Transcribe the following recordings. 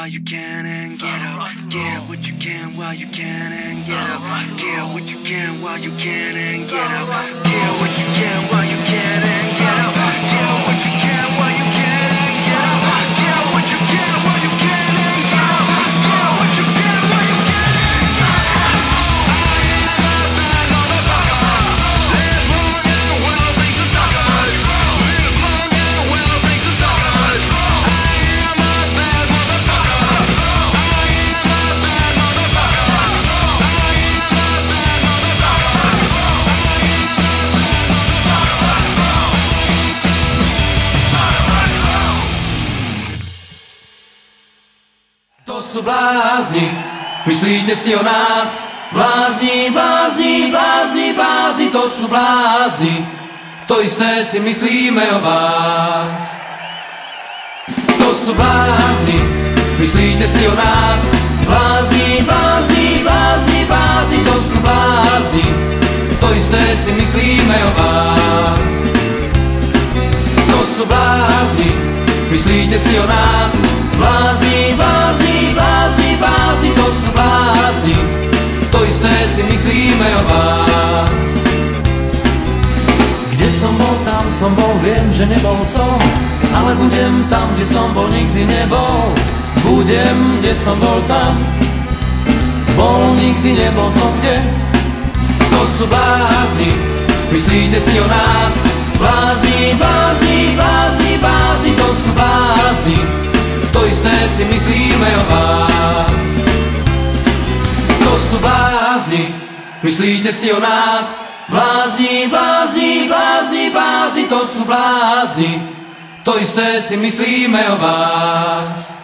while you can and get up. Get what you can while you can and get up. Get what you can while you can and get up. Get what you can while you can and get up. Get what you can while you can and get up. Get what you can while you can and get up. Get what you can while you can and get up. To sú blázni, myslíte si o nás? Blázni, blázni, blázni, blázni, to sú blázni. To isté si myslíme o vás. To sú blázni, myslíte si o nás? Blázni, blázni, blázni, blázni, to sú blázni. To isté si myslíme o vás. To sú blázni, myslíte si o nás? Blázni, blázni, blázni, blázni, to sú blázni. To isté si myslíme o vás. Kde som bol, viem, že nebol som. Ale budem tam, kde som bol, nikdy nebol. Budem, kde som bol, tam bol, nikdy nebol som kde. To sú blázni, myslíte si o nás? Blázni, blázni, blázni, blázni, to sú blázni. To isté si myslíme o vás. To sú blázni, myslíte si o nás? Blázni, blázni, blázni, blázni, to sú blázni. To isté si myslíme o vás.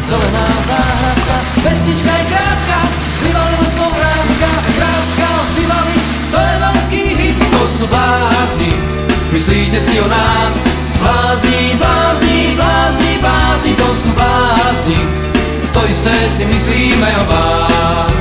Zelená záhradka, pesnička je krátka, vyvalil som vrávka, skrátka, vyvaliť, to je veľký hit. To sú blázni, myslíte si o nás? Blázni, blázni, blázni, blázni, to sú blázni. To isté si myslíme o vás.